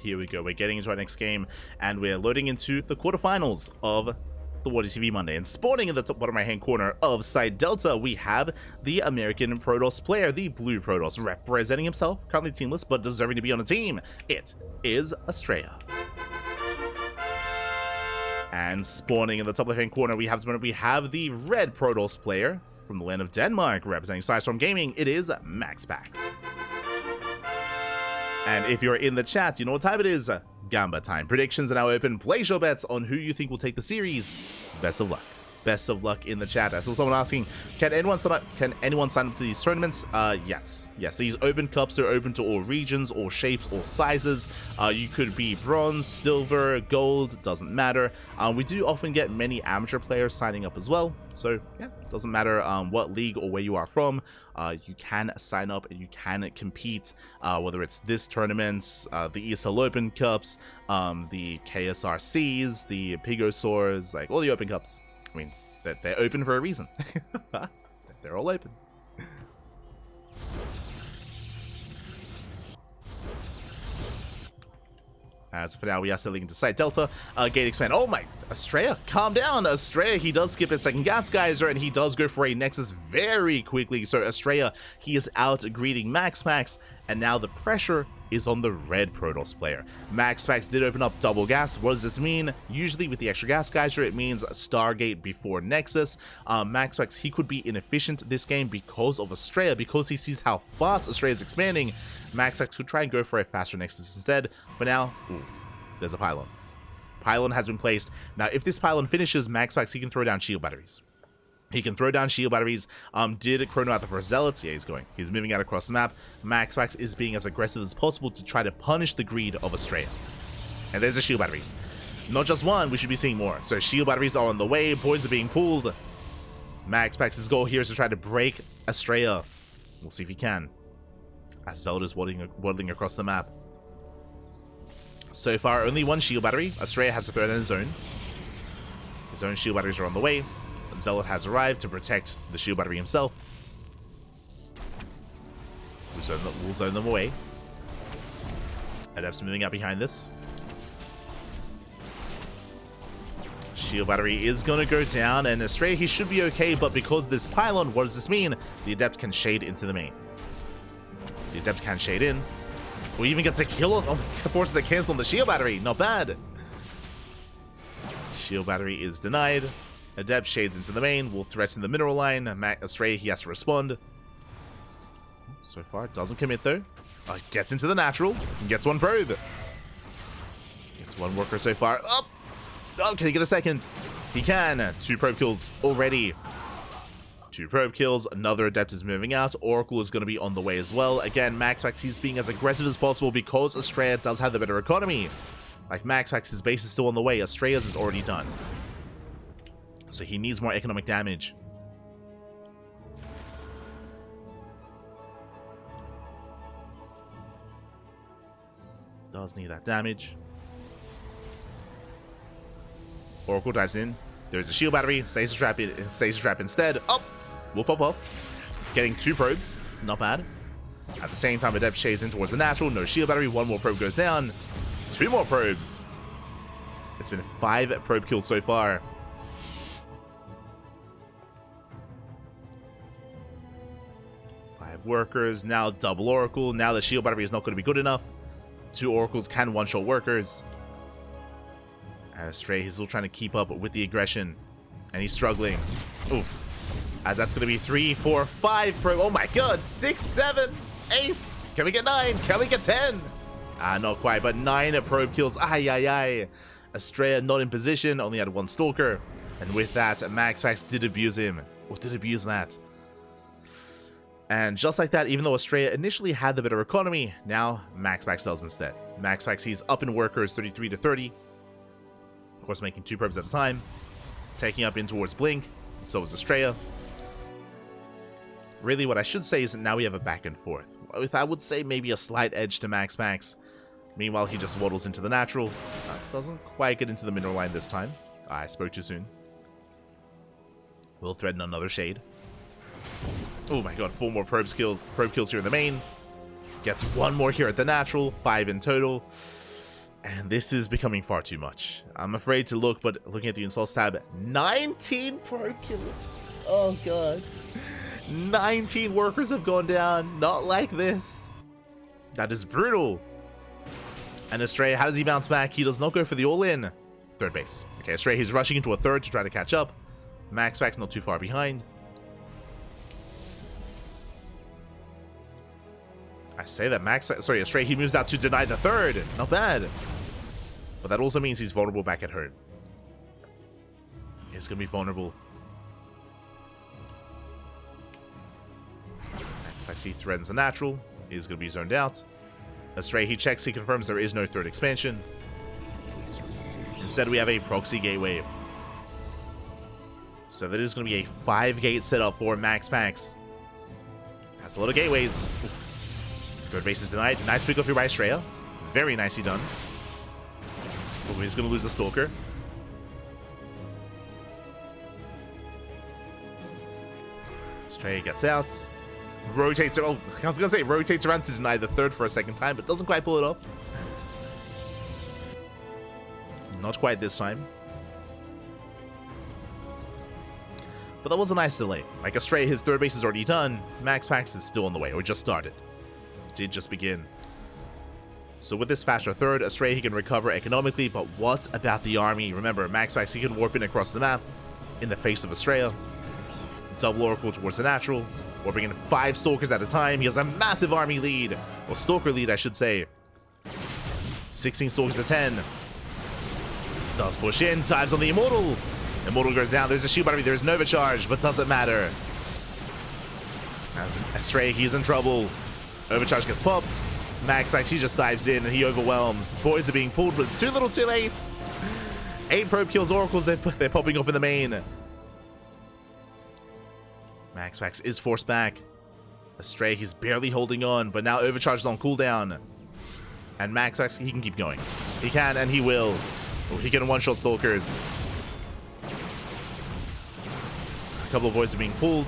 here we go. We're getting into our next game, and we're loading into the quarterfinals of the WardiTV Monday. And spawning in the top bottom right-hand corner of Side Delta, we have the American Protoss player, the Blue Protoss, representing himself, currently teamless, but deserving to be on a team. It is Astrea. And spawning in the top left-hand corner, we have the Red Protoss player from the land of Denmark, representing Sidestorm Gaming. It is MaxPax. And if you're in the chat, you know what time it is. Gamba time. Predictions are now open. Place your bets on who you think will take the series. Best of luck. Best of luck in the chat. I saw someone asking, can anyone sign up to these tournaments? Yes. These open cups are open to all regions, all shapes, all sizes. You could be bronze, silver, gold, doesn't matter. We do often get many amateur players signing up as well. So yeah, doesn't matter what league or where you are from. You can sign up and you can compete, whether it's this tournament, the ESL Open Cups, the KSRCs, the Pigosaurs, like all the Open Cups. I mean, they're open for a reason. They're all open. As for now, we are sailing into Site Delta. Gate expand. Oh my, Astrea, calm down. Astrea, he does skip his second gas geyser, and he does go for a Nexus very quickly. So Astrea, he is out greeting MaxPax, and now the pressure is on the Red Protoss player. MaxPax did open up double gas. What does this mean? Usually with the extra gas geyser, it means Stargate before Nexus. MaxPax, he could be inefficient this game because of Astrea, because he sees how fast Astrea is expanding. MaxPax could try and go for a faster Nexus instead, but now, there's a pylon. Pylon has been placed. Now, if this pylon finishes, MaxPax, he can throw down shield batteries. Did Chrono out the first Zealot? Yeah, he's moving out across the map. MaxPax is being as aggressive as possible to try to punish the greed of Astrea. And there's a shield battery. Not just one, we should be seeing more. So shield batteries are on the way, boys are being pulled. MaxPax's goal here is to try to break Astrea. We'll see if he can. As Zealot is waddling across the map. So far, only one shield battery. Astrea has to throw it in his own. His own shield batteries are on the way. Zealot has arrived to protect the shield battery himself. We'll zone them away. Adept's moving out behind this. Shield battery is going to go down, and Astrea, he should be okay, but because of this pylon, what does this mean? The Adept can shade into the main. The Adept can shade in. We even get to kill him. Oh, forces to cancel on the shield battery. Not bad. Shield battery is denied. Adept shades into the main, will threaten the mineral line. Astrea, he has to respond. So far, doesn't commit though. Gets into the natural, and gets one probe. Gets one worker so far. Oh, can he get a second? He can. 2 probe kills already. 2 probe kills, another Adept is moving out. Oracle is going to be on the way as well. Again, MaxPax, he's being as aggressive as possible because Astrea does have the better economy. Like MaxPax, his base is still on the way. Astrea's is already done. So he needs more economic damage. Does need that damage. Oracle dives in. There's a shield battery. Stasis trap instead. Oh! Will pop off. Getting 2 probes. Not bad. At the same time, Adept shades in towards the natural. No shield battery. 1 more probe goes down. 2 more probes. It's been 5 probe kills so far. Workers, now double Oracle. Now the shield battery is not going to be good enough. 2 Oracles can one-shot workers. Astrea, he's still trying to keep up with the aggression, and he's struggling. Oof. As that's going to be 3, 4, 5 probe. Oh my god, 6, 7, 8. Can we get 9? Can we get 10? Not quite, but 9 probe kills. Ay. Astrea not in position, only had 1 stalker. And with that, MaxPax did abuse him. Or did abuse that. And just like that, even though Astrea initially had the better economy, now MaxPax does instead. MaxPax, he's up in workers 33 to 30. Of course, making 2 probes at a time. Taking up in towards Blink. So is Astrea. Really, what I should say is that now we have a back and forth. With, I would say, maybe a slight edge to MaxPax. Meanwhile, he just waddles into the natural. Doesn't quite get into the mineral line this time. I spoke too soon. Will threaten another shade. Oh my god, 4 more probe kills here in the main. Gets 1 more here at the natural, 5 in total. And this is becoming far too much. I'm afraid to look, but looking at the insults tab, 19 pro killers. Oh god. 19 workers have gone down. Not like this. That is brutal. And Astrea, how does he bounce back? He does not go for the all-in. Third base. Okay, Astrea, he's rushing into a third to try to catch up. MaxPax not too far behind. I say that Astrea, he moves out to deny the third. Not bad. But that also means he's vulnerable back at home. He's going to be vulnerable. MaxPax, he threatens the natural. He's going to be zoned out. Astrea, he checks, he confirms there is no third expansion. Instead, we have a proxy gateway. So that is going to be a 5-gate setup for MaxPax. That's a lot of gateways. Third base is denied. Nice pick off here by Astrea. Very nicely done. Oh, he's going to lose the Stalker. Astrea gets out. Rotates. Oh, I was going to say rotates around to deny the third for a second time, but doesn't quite pull it off. Not quite this time. But that was a nice delay. Like Astrea, his third base is already done. MaxPax is still on the way, or just started. Did just begin. So with this faster third, Astrea, he can recover economically, but what about the army? Remember, MaxPax, he can warp in across the map in the face of Astrea. Double Oracle towards the natural, warping in 5 Stalkers at a time. He has a massive army lead, or Stalker lead, I should say. 16 Stalkers to 10. Does push in, dives on the Immortal. Immortal goes down, there's a shield battery, there's Nova Charge, but doesn't matter. As Astrea, he's in trouble. Overcharge gets popped. MaxPax, he just dives in and he overwhelms. Boys are being pulled, but it's too little too late. 8 probe kills, Oracles, they're popping off in the main. MaxPax is forced back. Astrea, he's barely holding on, but now Overcharge is on cooldown. And MaxPax, he can keep going. He can, and he will. Oh, he can one-shot Stalkers. A couple of boys are being pulled.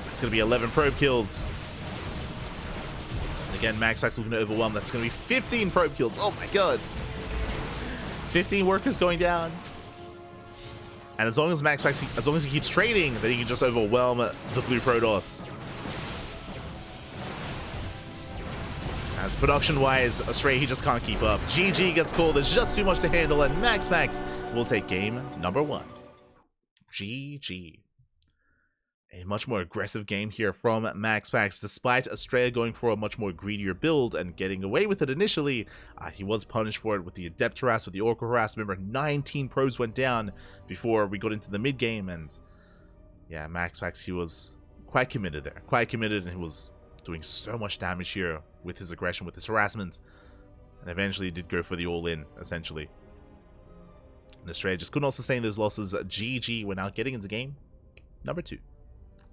It's going to be 11 probe kills. Again, MaxPax looking to overwhelm. That's going to be 15 probe kills. Oh my god. 15 workers going down. And as long as MaxPax, as long as he keeps trading, then he can just overwhelm the blue Protoss. As production-wise, Astrea, he just can't keep up. GG gets called. There's just too much to handle, and MaxPax will take game number 1. GG. A much more aggressive game here from MaxPax. Despite Astrea going for a much more greedier build and getting away with it initially, he was punished for it with the Adept harass, with the Oracle harass. Remember, 19 pros went down before we got into the mid-game, and yeah, MaxPax, he was quite committed there. Quite committed, and he was doing so much damage here with his aggression, with his harassment, and eventually did go for the all-in, essentially. And Astrea just could not sustain those losses. GG, we're now getting into game number 2.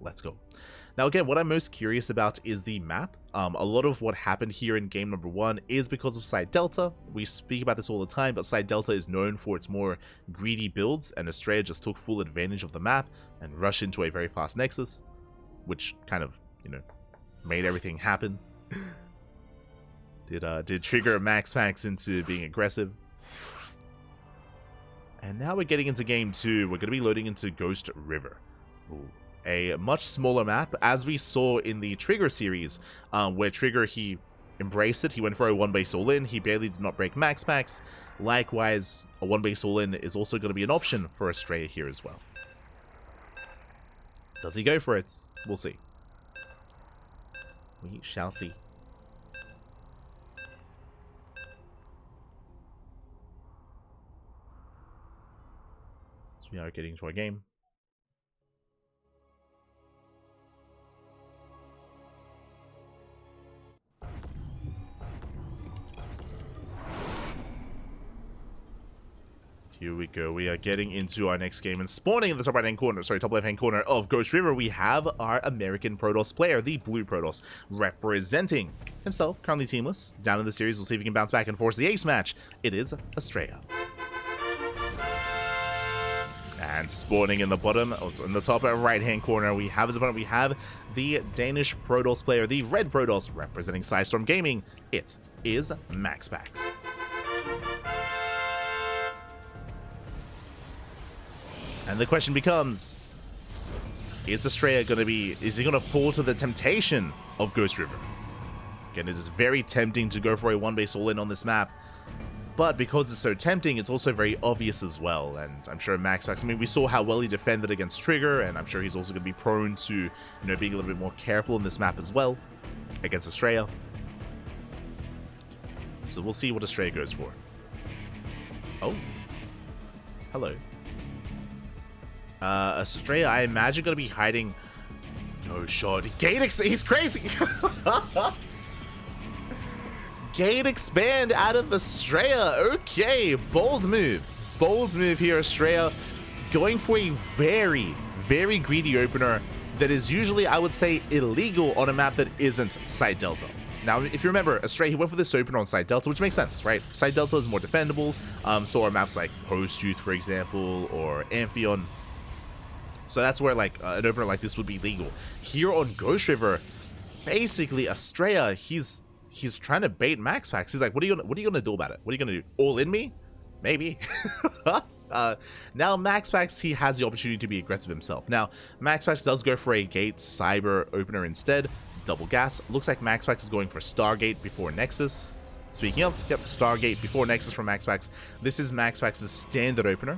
Let's go. Now again, what I'm most curious about is the map. A lot of what happened here in game number 1 is because of Side Delta. We speak about this all the time, but Side Delta is known for its more greedy builds, and Astrea just took full advantage of the map and rushed into a very fast Nexus, which kind of, you know, made everything happen. Did trigger MaxPax into being aggressive. And now we're getting into game 2. We're going to be loading into Ghost River. Ooh. A much smaller map, as we saw in the Trigger series, where Trigger, he embraced it. He went for a 1-base all-in. He barely did not break MaxPax. Likewise, a 1-base all-in is also going to be an option for Astrea here as well. Does he go for it? We'll see. We shall see. So we are getting into our game. Here we go. We are getting into our next game, and spawning in the top right-hand corner, sorry, top left-hand corner of Ghost River, we have our American Protoss player, the Blue Protoss, representing himself, currently teamless. Down in the series, we'll see if he can bounce back and force the ace match. It is Astrea. And spawning in the bottom, in the top right-hand corner, we have his opponent. We have the Danish Protoss player, the Red Protoss, representing Sidestorm Gaming. It is MaxPax. And the question becomes, is Astrea is he gonna fall to the temptation of Ghost River? Again, it is very tempting to go for a one-base all-in on this map, but because it's so tempting, it's also very obvious as well. And I'm sure MaxPax, I mean, we saw how well he defended against Trigger, and I'm sure he's also gonna be prone to, you know, being a little bit more careful in this map as well against Astrea. So we'll see what Astrea goes for. Oh, hello. Astrea, I imagine, gonna be hiding. No shot. He's crazy. Gate expand out of Astrea. Okay, bold move. Bold move here, Astrea. Going for a very, very greedy opener that is usually, I would say, illegal on a map that isn't Side Delta. Now, if you remember, Astrea, he went for this opener on Side Delta, which makes sense, right? Side Delta is more defendable. So are maps like Post Youth, for example, or Amphion. So that's where, like, an opener like this would be legal. Here on Ghost River, basically, Astrea, he's trying to bait MaxPax. He's like, what are you gonna do about it? What are you gonna do? All in me? Maybe. Now MaxPax, he has the opportunity to be aggressive himself. Now, MaxPax does go for a Gate Cyber opener instead. Double gas. Looks like MaxPax is going for Stargate before Nexus. Speaking of, yep, Stargate before Nexus from MaxPax. This is MaxPax's standard opener.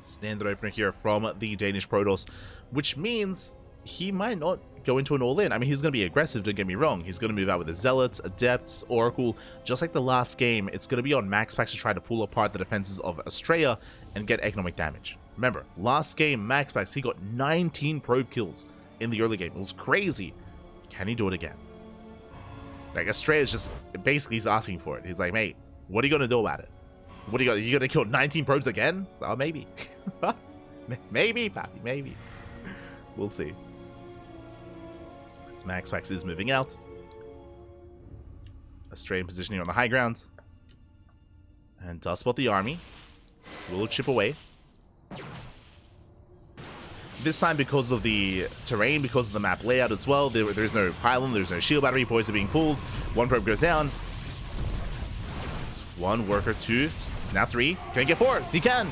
Standard opener here from the Danish Protoss, which means he might not go into an all-in. I mean, he's going to be aggressive, don't get me wrong. He's going to move out with the Zealots, Adepts, Oracle. Just like the last game, it's going to be on MaxPax to try to pull apart the defenses of Astrea and get economic damage. Remember, last game, MaxPax, he got 19 probe kills in the early game. It was crazy. Can he do it again? Like, Astrea is just, basically, he's asking for it. He's like, mate, what are you going to do about it? What are you gonna kill 19 probes again? Oh, maybe. Maybe, Pappy, maybe. We'll see. As MaxPax is moving out. Astrea positioning on the high ground. And does spot the army. Will chip away. This time, because of the terrain, because of the map layout as well, there's no pylon, there's no shield battery, boys are being pulled. One probe goes down. It's one worker, two. Now three. Can he get four? He can!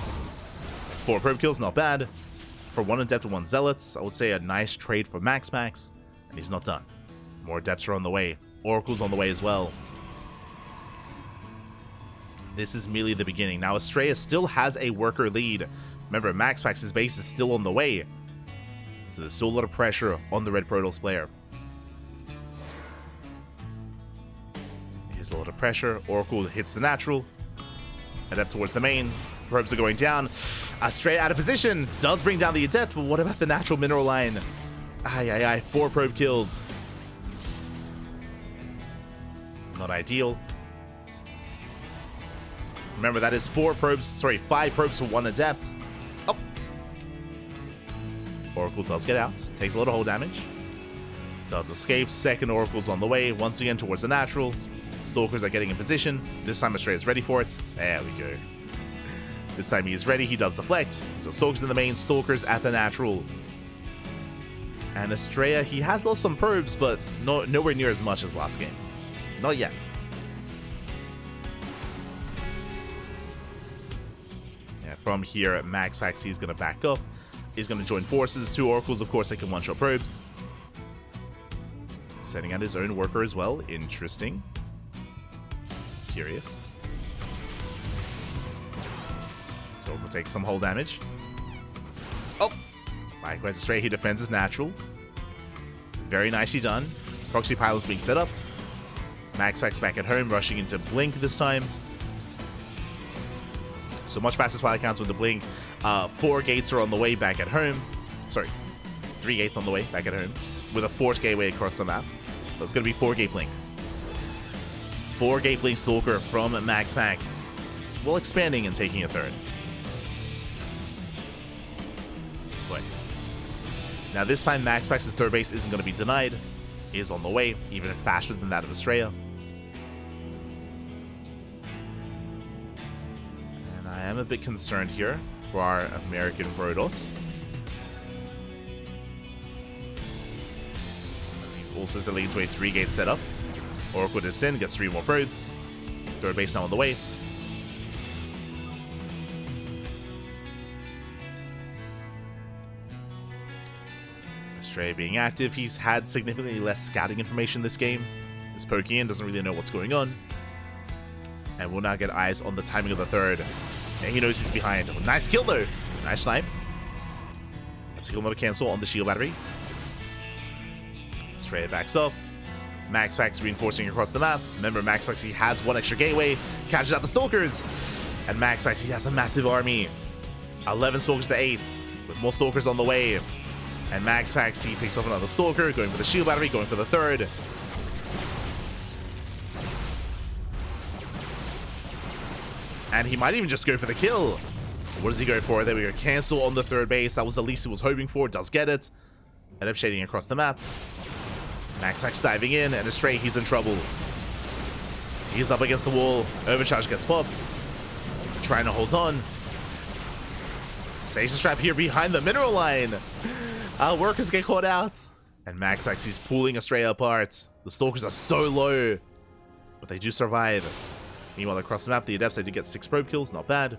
4 probe kills, not bad. For 1 Adept and 1 Zealots, I would say a nice trade for MaxPax. And he's not done. More Adepts are on the way. Oracle's on the way as well. This is merely the beginning. Now, Astrea still has a worker lead. Remember, MaxPax's base is still on the way. So there's still a lot of pressure on the Red Protoss player. Here's a lot of pressure. Oracle hits the natural. Adept towards the main. Probes are going down. Astrea out of position. Does bring down the Adept, but what about the natural mineral line? Aye. 4 probe kills. Not ideal. Remember, that is 5 probes for 1 Adept. Oh. Oracle does get out. Takes a lot of hull damage. Does escape. Second Oracle's on the way. Once again towards the natural. Stalkers are getting in position. This time Astrea is ready for it. There we go. This time he is ready. He does deflect. So Stalkers in the main, Stalkers at the natural. And Astrea, he has lost some probes, but nowhere near as much as last game. Not yet. Yeah, from here, MaxPax, he's going to back up. He's going to join forces. 2 Oracles, of course, they can one-shot probes. Setting out his own worker as well. Interesting. Curious. So Oracle takes some hull damage. Oh! Likewise, Astrea, he defends his natural. Very nicely done. Proxy pilots being set up. MaxPax back at home, rushing into Blink this time. So much faster Twilight counts with the Blink. 4 gates are on the way back at home. Sorry, 3 gates on the way back at home. With a 4th gateway across the map. So it's going to be 4 gate Blink. 4 gate Blink Stalker from MaxPax. While expanding and taking a 3rd. But now this time MaxPax's 3rd base isn't going to be denied. He is on the way, even faster than that of Astrea. And I am a bit concerned here for our American Protoss. As he's also settling into a 3-gate setup. Oracle dips in, gets 3 more probes. 3rd base now on the way. Astrea being active. He's had significantly less scouting information this game. He's poking in, doesn't really know what's going on. And will now get eyes on the timing of the third. And he knows he's behind. Oh, nice kill though. Nice snipe. That's a kill not a cancel on the shield battery. Astrea backs off. MaxPax reinforcing across the map. Remember, MaxPax, he has one extra gateway. Catches out the Stalkers. And MaxPax, he has a massive army. 11 Stalkers to 8. With more Stalkers on the way. And MaxPax, he picks up another Stalker. Going for the shield battery. Going for the third. And he might even just go for the kill. What does he go for? There we go. Cancel on the third base. That was the least he was hoping for. Does get it. End up shading across the map. MaxPax diving in, and Astrea, he's in trouble. He's up against the wall. Overcharge gets popped. Trying to hold on. Station Strap here behind the mineral line. Our workers get caught out. And MaxPax, he's pulling Astrea apart. The Stalkers are so low. But they do survive. Meanwhile, across the map, the Adepts, they do get 6 probe kills. Not bad.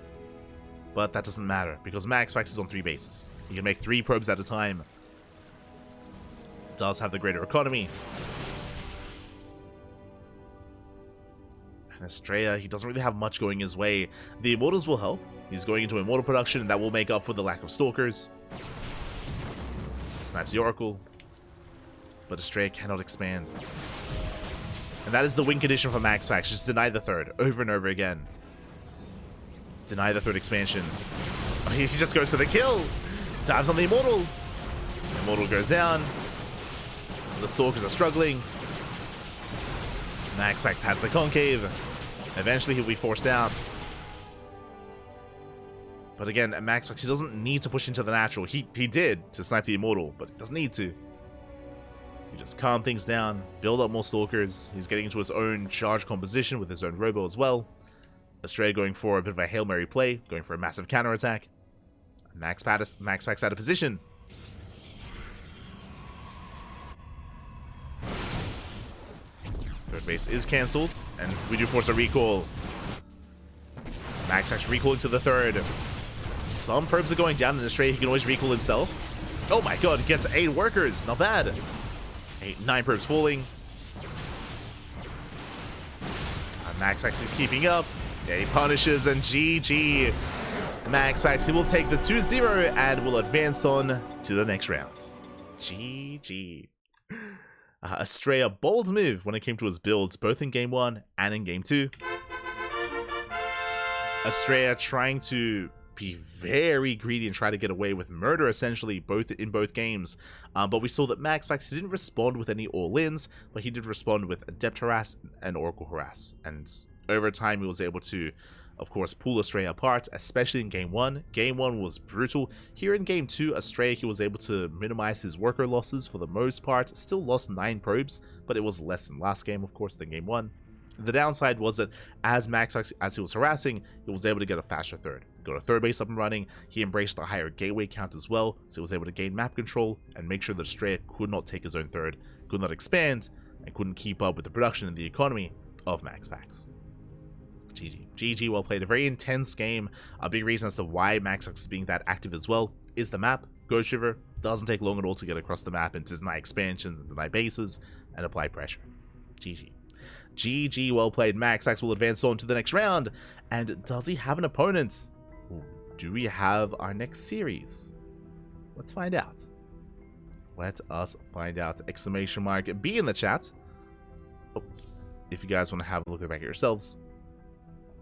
But that doesn't matter, because MaxPax is on 3 bases. He can make 3 probes at a time. Does have the greater economy. And Astrea, he doesn't really have much going his way. The Immortals will help. He's going into Immortal production, and that will make up for the lack of Stalkers. Snipes the Oracle. But Astrea cannot expand. And that is the win condition for MaxPax. Just deny the third over and over again. Deny the third expansion. He just goes for the kill. Dives on the Immortal. Immortal goes down. The Stalkers are struggling. MaxPax has the Concave. Eventually he'll be forced out. But again, MaxPax, he doesn't need to push into the natural. He did to snipe the Immortal, but he doesn't need to. He just calm things down, build up more Stalkers. He's getting into his own charge composition with his own Robo as well. Astrea going for a bit of a Hail Mary play, going for a massive counterattack. MaxPax out of position. Third base is cancelled, and we do force a recall. MaxPax recalling to the third. Some probes are going down, and Astrea, he can always recall himself. Oh my god, he gets 8 workers. Not bad. 9 probes falling. And MaxPax is keeping up. Yeah, he punishes, and GG. MaxPax, he will take the 2-0 and will advance on to the next round. GG. Astrea, bold move when it came to his builds, both in Game 1 and in Game 2. Astrea trying to be very greedy and try to get away with murder, essentially, in both games. But we saw that MaxPax didn't respond with any all-ins, but he did respond with Adept Harass and Oracle Harass. And over time, he was able to, of course, pull Astrea apart, especially in Game 1. Game 1 was brutal. Here in Game 2, Astrea, he was able to minimize his worker losses for the most part. Still lost 9 probes, but it was less than last game, of course, than Game 1. The downside was that as MaxPax, as he was harassing, he was able to get a faster third. Got a third base up and running. He embraced a higher gateway count as well, so he was able to gain map control and make sure that Astrea could not take his own third, could not expand, and couldn't keep up with the production and the economy of MaxPax. GG. GG, well played. A very intense game. A big reason as to why MaxPax is being that active as well is the map. Ghost River doesn't take long at all to get across the map and to deny expansions and deny bases and apply pressure. GG. GG, well played. MaxPax will advance on to the next round. And does he have an opponent? Do we have our next series? Let's find out. Let us find out. Exclamation mark B in the chat. Oh, if you guys want to have a look at it back at yourselves.